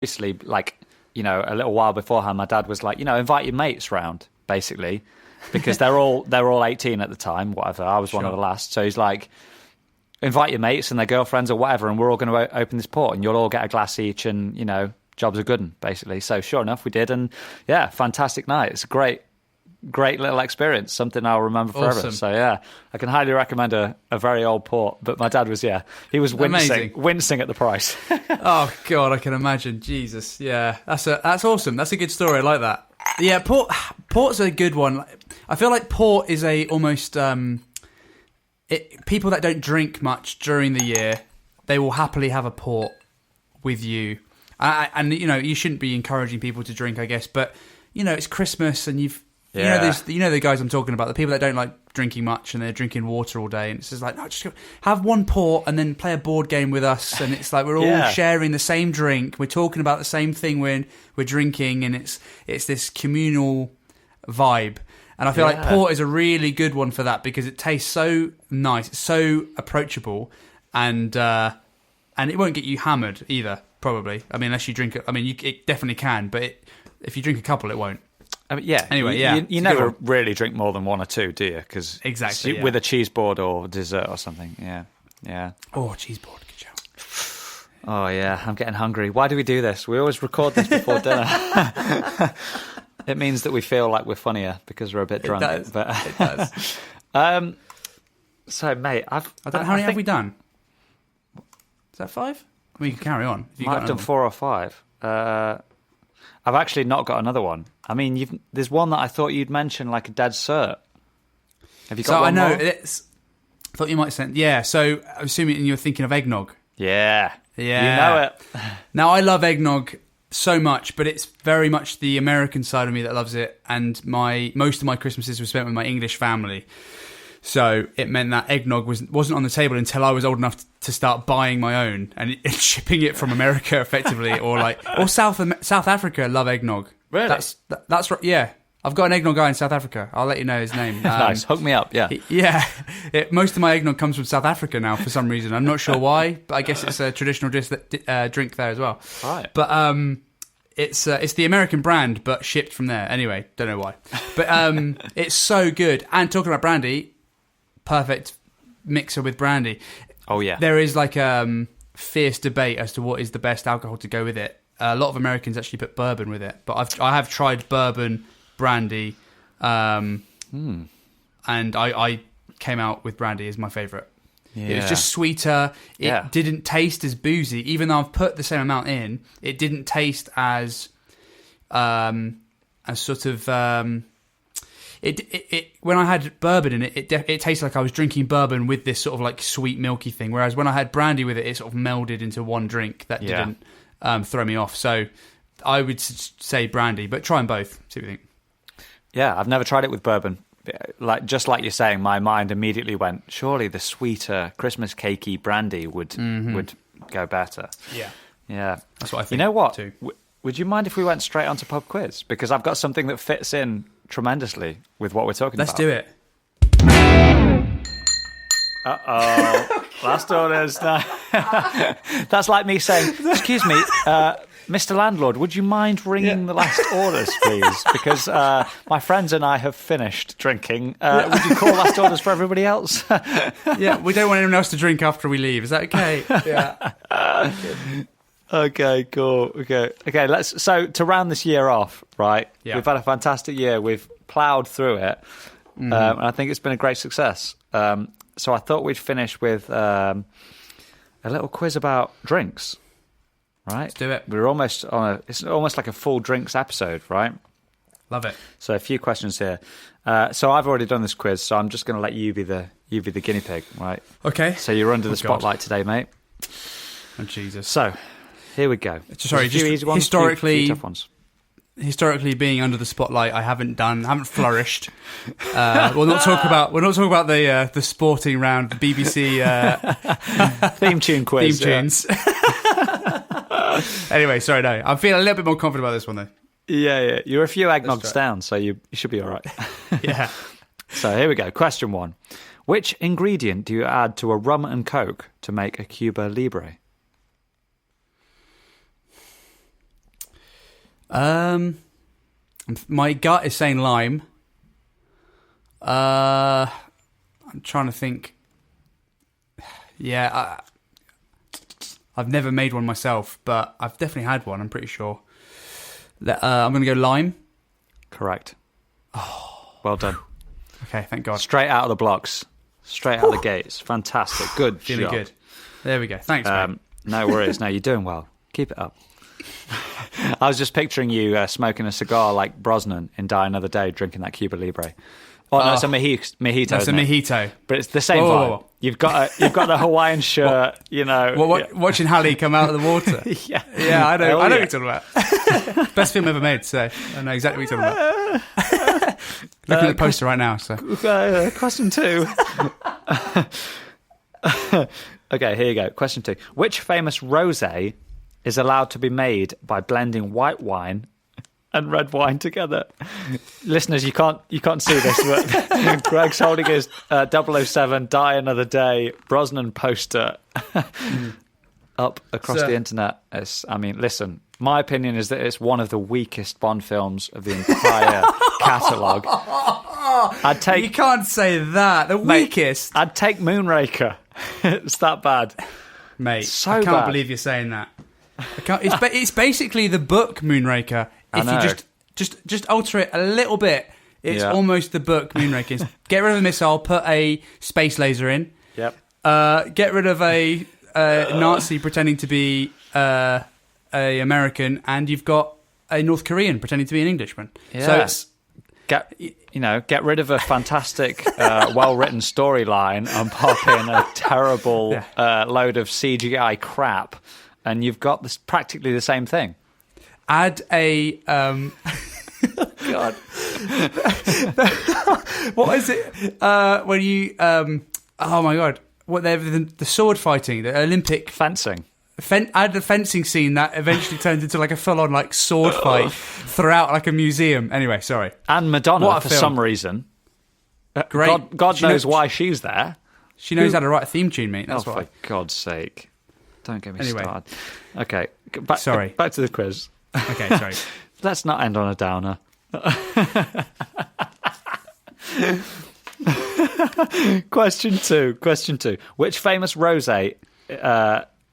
obviously, like, a little while beforehand, my dad was like, invite your mates round, basically, because they're all 18 at the time, whatever. I was one of the last. So he's like, invite your mates and their girlfriends or whatever, and we're all going to open this port, and you'll all get a glass each, and, jobs are good, basically. So sure enough, we did, and yeah, fantastic night. It's a great little experience, something I'll remember forever. Awesome. So yeah, I can highly recommend a very old port. But my dad was, he was wincing at the price. Oh God, I can imagine. Jesus, yeah, that's awesome. That's a good story. I like that. Yeah, port's a good one. I feel like port is almost people that don't drink much during the year, they will happily have a port with you. And you shouldn't be encouraging people to drink, I guess, but it's Christmas and the guys I'm talking about, the people that don't like drinking much and they're drinking water all day, and it's just like, no, just have one port and then play a board game with us, and it's like we're all sharing the same drink, we're talking about the same thing when we're drinking, and it's this communal vibe. And I feel like port is a really good one for that because it tastes so nice, it's so approachable, and it won't get you hammered either, probably. I mean, unless you drink it. I mean, it definitely can, but if you drink a couple, it won't. I mean, yeah. Anyway, you never really drink more than one or two, do you? Because exactly with a cheese board or dessert or something. Yeah. Oh, cheese board, good shout. Oh yeah, I'm getting hungry. Why do we do this? We always record this before dinner. It means that we feel like we're funnier because we're a bit drunk. It does. So, mate, how many have we done? Is that 5? We can carry on. I've done 4 or 5. I've actually not got another one. I mean, there's one that I thought you'd mention, like a dead cert. Have you got one more? I thought you might send. Yeah, so I'm assuming you're thinking of eggnog. Yeah. You know it. Now, I love eggnog so much, but it's very much the American side of me that loves it, and most of my Christmases were spent with my English family. So it meant that eggnog wasn't on the table until I was old enough to start buying my own and shipping it from America, effectively, or South Africa love eggnog. Really? That's right. Yeah, I've got an eggnog guy in South Africa. I'll let you know his name. Nice, hook me up. Yeah. Yeah, most of my eggnog comes from South Africa now for some reason. I'm not sure why, but I guess it's a traditional drink there as well. Right. But it's the American brand, but shipped from there. Anyway, don't know why. But it's so good. And talking about brandy, perfect mixer with brandy. Oh yeah. There is like fierce debate as to what is the best alcohol to go with it. A lot of Americans actually put bourbon with it, but I have tried bourbon, brandy, and I came out with brandy as my favourite. Yeah. It was just sweeter. It didn't taste as boozy, even though I've put the same amount in. It didn't taste as sort of. It when I had bourbon in it tasted like I was drinking bourbon with this sort of like sweet milky thing. Whereas when I had brandy with it, it sort of melded into one drink that didn't throw me off. So I would say brandy, but try them both. See what you think. Yeah, I've never tried it with bourbon. Just like you're saying, my mind immediately went, surely the sweeter Christmas cakey brandy would go better. Yeah, that's what I think. You know what? Too. Would you mind if we went straight onto pub quiz? Because I've got something that fits in tremendously with what we're talking Let's about. do it. Uh-oh. Last orders. That's like me saying, excuse me, Mr. Landlord, would you mind ringing the last orders, please? Because my friends and I have finished drinking. Would you call last orders for everybody else? Yeah, we don't want anyone else to drink after we leave. Is that okay? Yeah. Okay, cool. Okay. So to round this year off, right? Yeah. We've had a fantastic year. We've ploughed through it, and I think it's been a great success. So I thought we'd finish with a little quiz about drinks. Right? Let's do it. We're almost it's almost like a full drinks episode, right? Love it. So a few questions here. So I've already done this quiz, so I'm just going to let you be the guinea pig, right? Okay. So you're under the spotlight today, mate. Oh Jesus. So here we go. Sorry, just easy ones, few tough ones. Historically, being under the spotlight, I haven't flourished. We'll not talk about the sporting round, the BBC theme tune quiz. Theme tunes. Anyway, sorry, no. I'm feeling a little bit more confident about this one, though. Yeah. You're a few eggnogs down, so you should be all right. Yeah. So here we go. Question 1. Which ingredient do you add to a rum and coke to make a Cuba Libre? My gut is saying lime. I'm trying to think. Yeah, I've never made one myself, but I've definitely had one, I'm pretty sure. I'm going to go lime. Correct. Oh, well done. Okay, thank God. Straight out of the blocks. Straight out of the gates. Fantastic. Good Feeling job. good. There we go. Thanks, mate. No worries. No, you're doing well. Keep it up. I was just picturing you smoking a cigar like Brosnan in Die Another Day, drinking that Cuba Libre. Oh, no, it's a mojito. That's a mojito. But it's the same vibe. Whoa. You've got the Hawaiian shirt, you know. Watching Hallie come out of the water. Yeah, I know what you're talking about. Best film ever made, so I know exactly what you're talking about. Looking at the poster right now. So question 2. Okay, here you go. Question 2. Which famous rosé is allowed to be made by blending white wine and red wine together? Listeners, you can't see this, but Greg's holding his 007 Die Another Day Brosnan poster up across the internet. Listen, my opinion is that it's one of the weakest Bond films of the entire catalogue. You can't say that. The weakest. I'd take Moonraker. It's that bad. Mate, so I can't bad. believe you're saying that. It's basically the book Moonraker. If you just alter it a little bit, it's almost the book Moonraker. Get rid of the missile, put a space laser in. Yep. Get rid of a Nazi pretending to be a American, and you've got a North Korean pretending to be an Englishman. Yeah. So it's get rid of a fantastic, well-written storyline and pop in a terrible load of CGI crap, and you've got practically the same thing. Add a God. What is it? When you oh my God, what the sword fighting, the Olympic fencing. Add the fencing scene that eventually turned into like a full-on like sword fight throughout like a museum. Anyway, sorry. And Madonna, for some reason. Great. God knows why she's there. She knows how to write a theme tune, mate. That's why. For God's sake. Don't get me started. Okay. Back to the quiz. Okay, sorry. Let's not end on a downer. Question two. Which famous rosé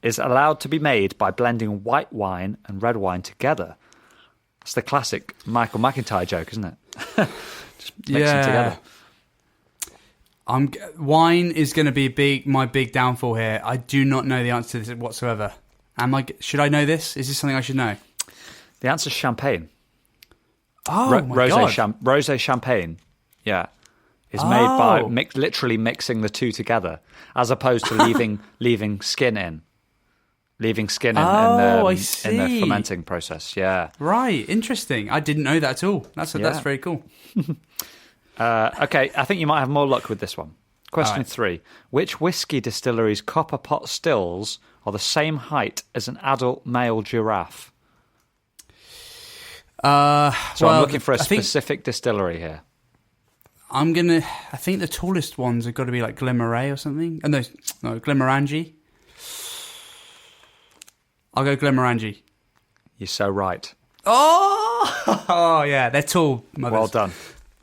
is allowed to be made by blending white wine and red wine together? It's the classic Michael McIntyre joke, isn't it? Just mixing together. Wine is going to be my big downfall here. I do not know the answer to this whatsoever. Should I know this? Is this something I should know? The answer is champagne. Oh, my God. Rosé champagne, is made by literally mixing the two together, as opposed to leaving skin in. Leaving skin in the fermenting process, Right, interesting. I didn't know that at all. That's very cool. Okay, I think you might have more luck with this one. Question 3. Which whiskey distillery's copper pot stills are the same height as an adult male giraffe? I'm looking for a specific distillery here. I think the tallest ones have got to be like Glenmorangie or something. No, Glenmorangie. I'll go Glenmorangie. You're so right. Oh, yeah, they're tall. Mothers. Well done.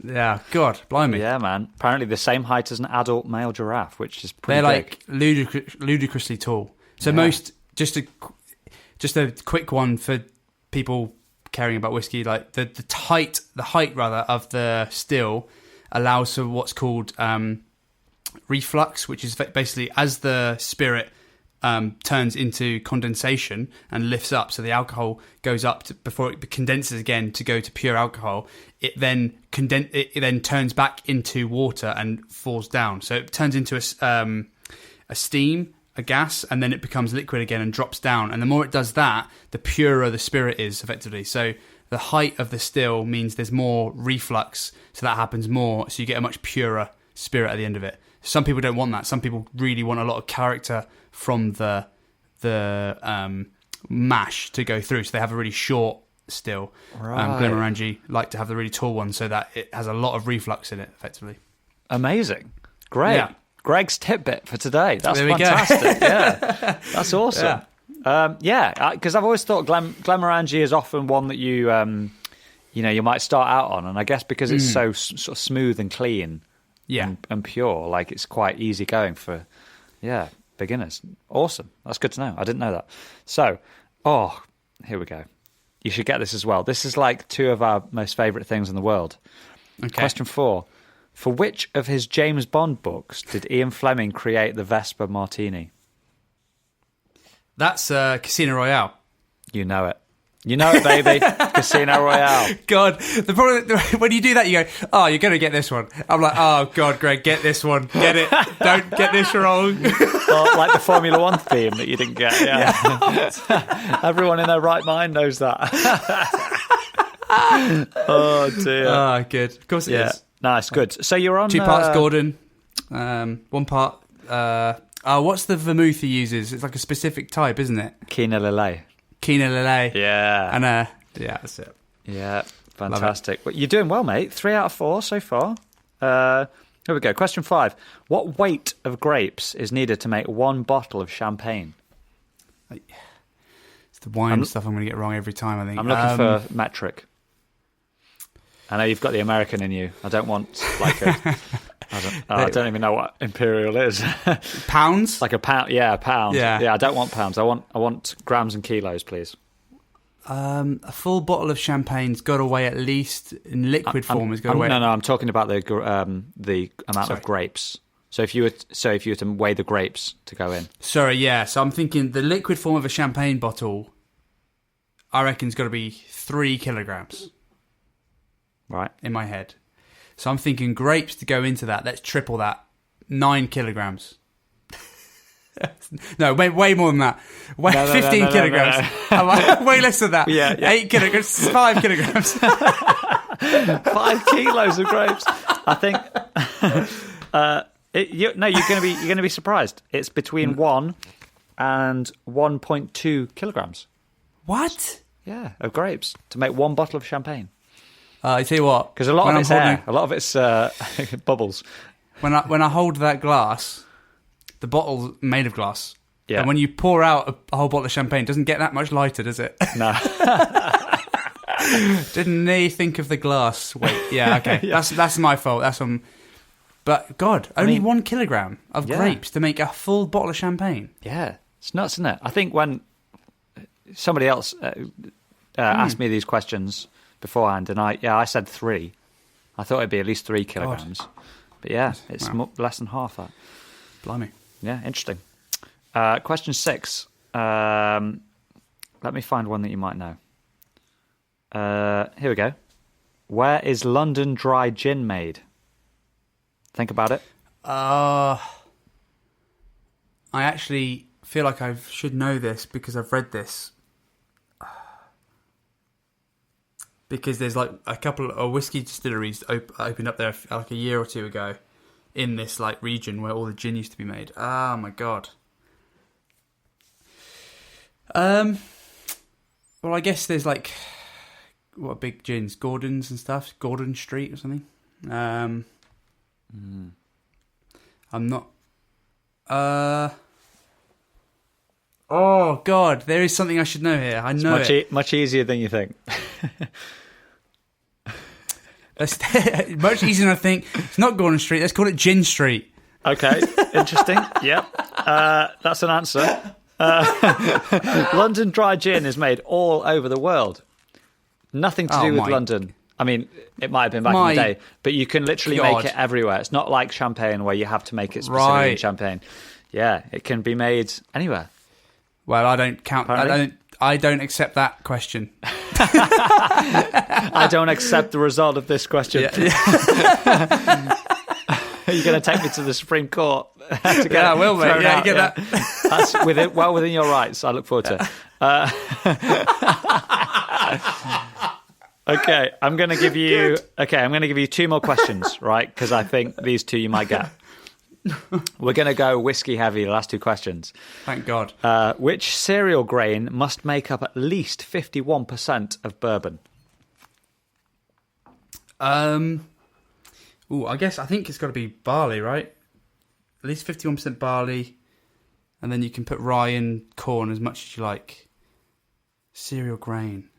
Yeah, God, blimey. Yeah, man. Apparently the same height as an adult male giraffe, which is pretty big. They're like ludicrously tall. So just a quick one for people caring about whiskey, like the height of the still allows for what's called reflux, which is basically as the spirit turns into condensation and lifts up, so the alcohol goes up before it condenses again to go to pure alcohol. It then turns back into water and falls down. So it turns into a steam, a gas, and then it becomes liquid again and drops down. And the more it does that, the purer the spirit is, effectively. So the height of the still means there's more reflux, so that happens more, so you get a much purer spirit at the end of it. Some people don't want that. Some people really want a lot of character from the mash to go through, so they have a really short still. Right. Glenmorangie like to have the really tall one, so that it has a lot of reflux in it, effectively. Amazing. Great. Yeah. Greg's tidbit for today. That's there we fantastic. Yeah. That's awesome. Yeah, because I've always thought Glenmorangie is often one that you you might start out on, and I guess because it's so sort of smooth and clean, and pure, like it's quite easy going for beginners. Awesome, that's good to know. I didn't know that. So, here we go. You should get this as well. This is like two of our most favourite things in the world. Okay. Question 4. For which of his James Bond books did Ian Fleming create the Vesper Martini? That's Casino Royale. You know it. You know it, baby. Casino Royale. God, the problem when you do that, you go, "Oh, you're going to get this one." I'm like, "Oh God, Greg, get this one. Get it. Don't get this wrong." Well, like the Formula One theme that you didn't get. Yeah. Everyone in their right mind knows that. Oh dear. Oh, good. Of course it is. Nice, good. So you're on 2 parts Gordon, 1 part. What's the vermouth he uses? It's like a specific type, isn't it? Quina Lillet. Quina Lillet. Yeah. And that's it. Yeah, fantastic. Well, you're doing well, mate. 3 out of 4 so far. Here we go. Question 5. What weight of grapes is needed to make 1 bottle of champagne? It's the wine stuff I'm going to get wrong every time, I think. I'm looking for metric. I know you've got the American in you. I don't want like a... I don't even know what imperial is. Pounds? Like a pound. Yeah, a pound. Yeah. I don't want pounds. I want grams and kilos, please. A full bottle of champagne's got to weigh at least in liquid form. Has got to weigh. No, I'm talking about the amount of grapes. So if you were to weigh the grapes to go in. Sorry, yeah. So I'm thinking the liquid form of a champagne bottle, I reckon, has got to be 3 kilograms. Right. In my head. So I'm thinking grapes to go into that. Let's triple that. 9 kilograms. No, way more than that. 15 kilograms. No. Way less than that. Yeah. 8 kilograms. 5 kilograms. 5 kilos of grapes. I think. You're going to be surprised. It's between 1 and 1.2 kilograms. What? Yeah, of grapes to make 1 bottle of champagne. I tell you what, because a lot of it's air, a lot of it's bubbles. When I hold that glass, the bottle's made of glass. Yeah. And when you pour out a whole bottle of champagne, it doesn't get that much lighter, does it? No. Didn't they think of the glass weight? Yeah, okay. Yeah. That's my fault. But God, only 1 kilogram of grapes to make a full bottle of champagne. Yeah, it's nuts, isn't it? I think when somebody else asked me these questions beforehand, and I said 3. I thought it'd be at least 3 kilograms. God. But yeah, it's less than half that. Blimey. Yeah, interesting. Question 6. Let me find one that you might know. Here we go. Where is London dry gin made? Think about it. I actually feel like I should know this because I've read this. Because there's like a couple of whiskey distilleries opened up there like a year or 2 ago in this like region where all the gin used to be made. Oh my God. Well, I guess there's like what big gins, Gordon's and stuff, Gordon Street or something. I'm not. Oh God, there is something I should know here. I know it's much easier than you think. Much easier than I think. It's not Gordon Street. Let's call it Gin Street. Okay, interesting. Yep, that's an answer. London dry gin is made all over the world. Nothing to do with London. I mean, it might have been back in the day, but you can literally make it everywhere. It's not like champagne where you have to make it specifically in champagne. Yeah, it can be made anywhere. Well, I don't count. I don't accept that question. I don't accept the result of this question. Yeah. Are you going to take me to the Supreme Court? I will, mate. Yeah, you get that. That's well within your rights. I look forward to it. Okay, I'm going to give you. Okay, I'm going to give you 2 more questions, right? Because I think these 2 you might get. We're going to go whiskey heavy. The last 2 questions. Thank God. Which cereal grain must make up at least 51% of bourbon? I think it's got to be barley, right? At least 51% barley. and then you can put rye and corn as much as you like. Cereal grain.